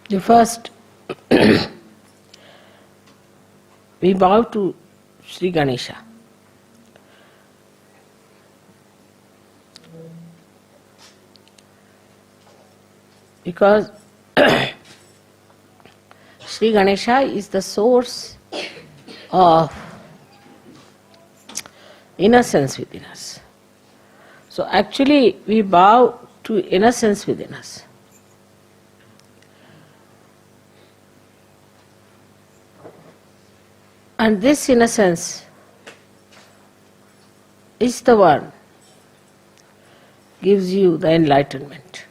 The first, we bow to Sri Ganesha. Because Sri Ganesha is the source of innocence within us. So actually we bow to innocence within us. And this innocence is the one gives you the enlightenment.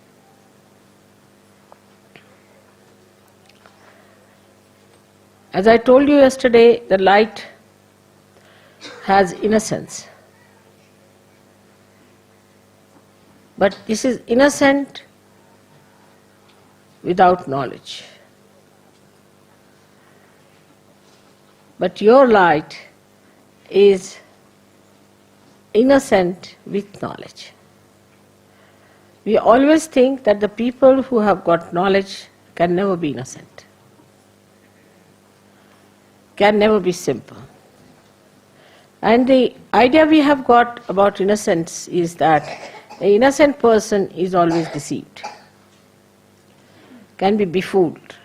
As I told you yesterday, the light has innocence. But this is innocent without knowledge. But your light is innocent with knowledge. We always think that the people who have got knowledge can never be innocent, can never be simple. And the idea we have got about innocence is that an innocent person is always deceived, can be befooled,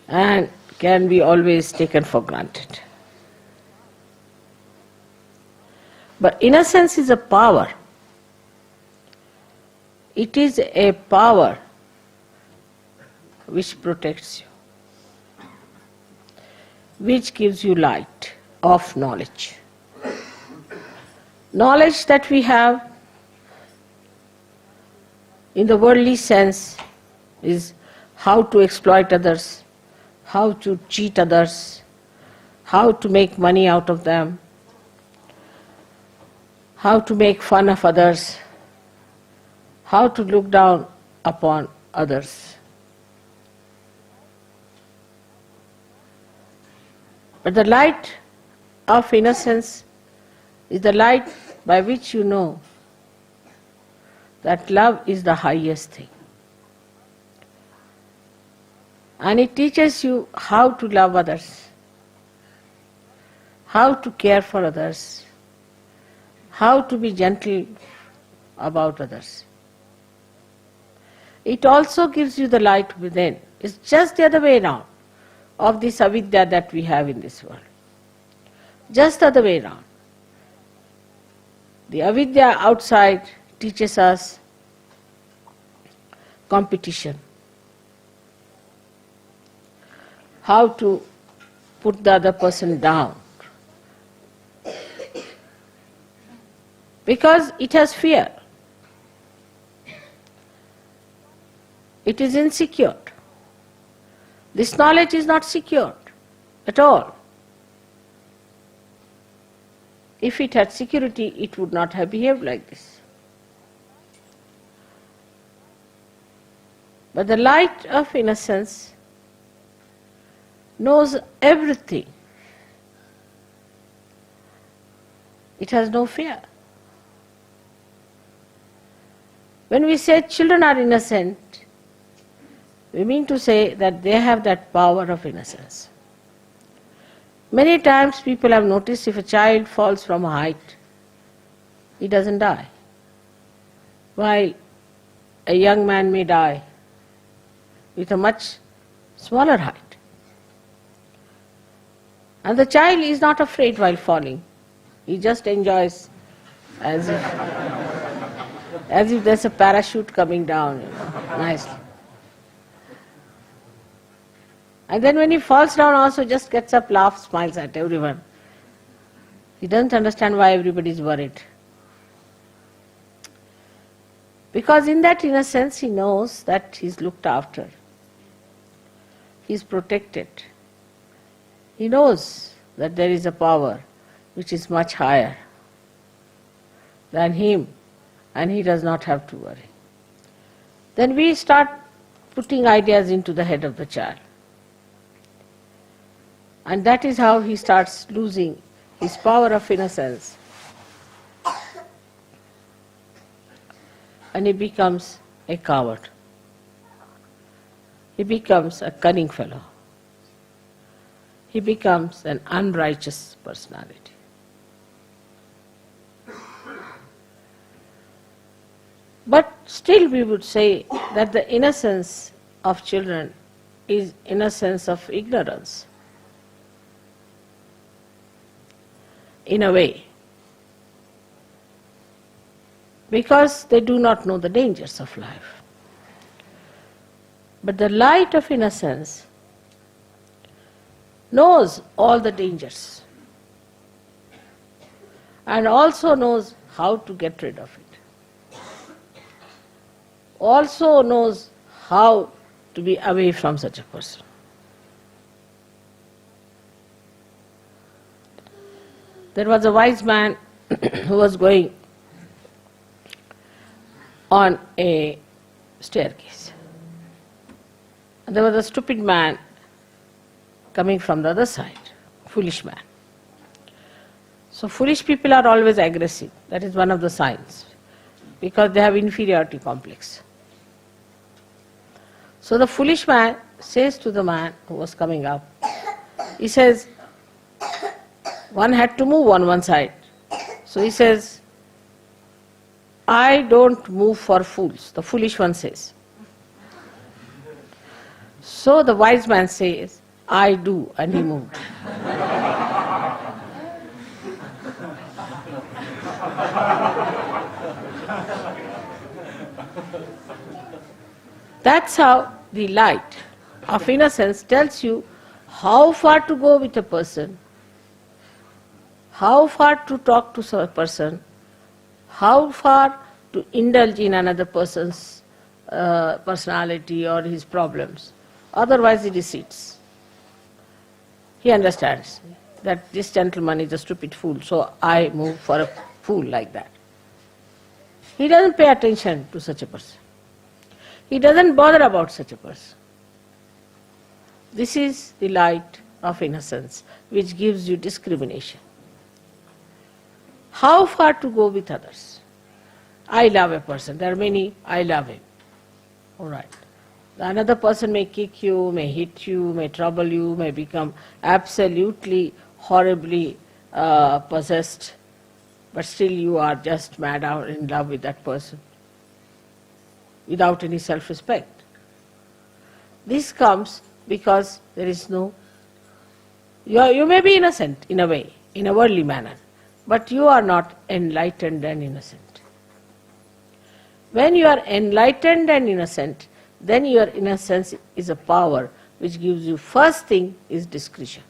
and can be always taken for granted. But innocence is a power. It is a power which protects you, which gives you light of knowledge. Knowledge that we have in the worldly sense is how to exploit others, how to cheat others, how to make money out of them, how to make fun of others, how to look down upon others. But the light of innocence is the light by which you know that love is the highest thing. And it teaches you how to love others, how to care for others, how to be gentle about others. It also gives you the light within. It's just the other way around of this avidya that we have in this world. Just the other way around. The avidya outside teaches us competition, how to put the other person down, because it has fear. It is insecure. This knowledge is not secured at all. If it had security, it would not have behaved like this. But the light of innocence knows everything. It has no fear. When we say children are innocent, we mean to say that they have that power of innocence. Many times people have noticed if a child falls from a height, he doesn't die, while a young man may die with a much smaller height. And the child is not afraid while falling. He just enjoys as if there's a parachute coming down, nicely. And then when he falls down also just gets up, laughs, smiles at everyone. He doesn't understand why everybody is worried. Because in that innocence he knows that he's looked after. He's protected. He knows that there is a power which is much higher than him, and he does not have to worry. Then we start putting ideas into the head of the child. And that is how he starts losing his power of innocence. And he becomes a coward. he becomes a cunning fellow. He becomes an unrighteous personality. But still we would say that the innocence of children is innocence of ignorance, in a way, because they do not know the dangers of life. But the light of innocence knows all the dangers and also knows how to get rid of it. Also knows how to be away from such a person. There was a wise man who was going on a staircase. And there was a stupid man coming from the other side, foolish man. So foolish people are always aggressive. That is one of the signs, because they have inferiority complex. So the foolish man says to the man who was coming up, he says, one had to move on one side. So he says, I don't move for fools, the foolish one says. So the wise man says, I do, and he moved. That's how the light of innocence tells you how far to go with a person, how far to talk to a person, how far to indulge in another person's personality or his problems. Otherwise he recedes. He understands that this gentleman is a stupid fool, so I move for a fool like that. He doesn't pay attention to such a person. He doesn't bother about such a person. This is the light of innocence which gives you discrimination. How far to go with others? I love a person. There are many, I love him. All right. Another person may kick you, may hit you, may trouble you, may become absolutely, horribly possessed, but still you are just mad or in love with that person, without any self-respect. This comes because there is no... You may be innocent in a way, in a worldly manner, but you are not enlightened and innocent. When you are enlightened and innocent, then your innocence is a power which gives you, first thing is discretion.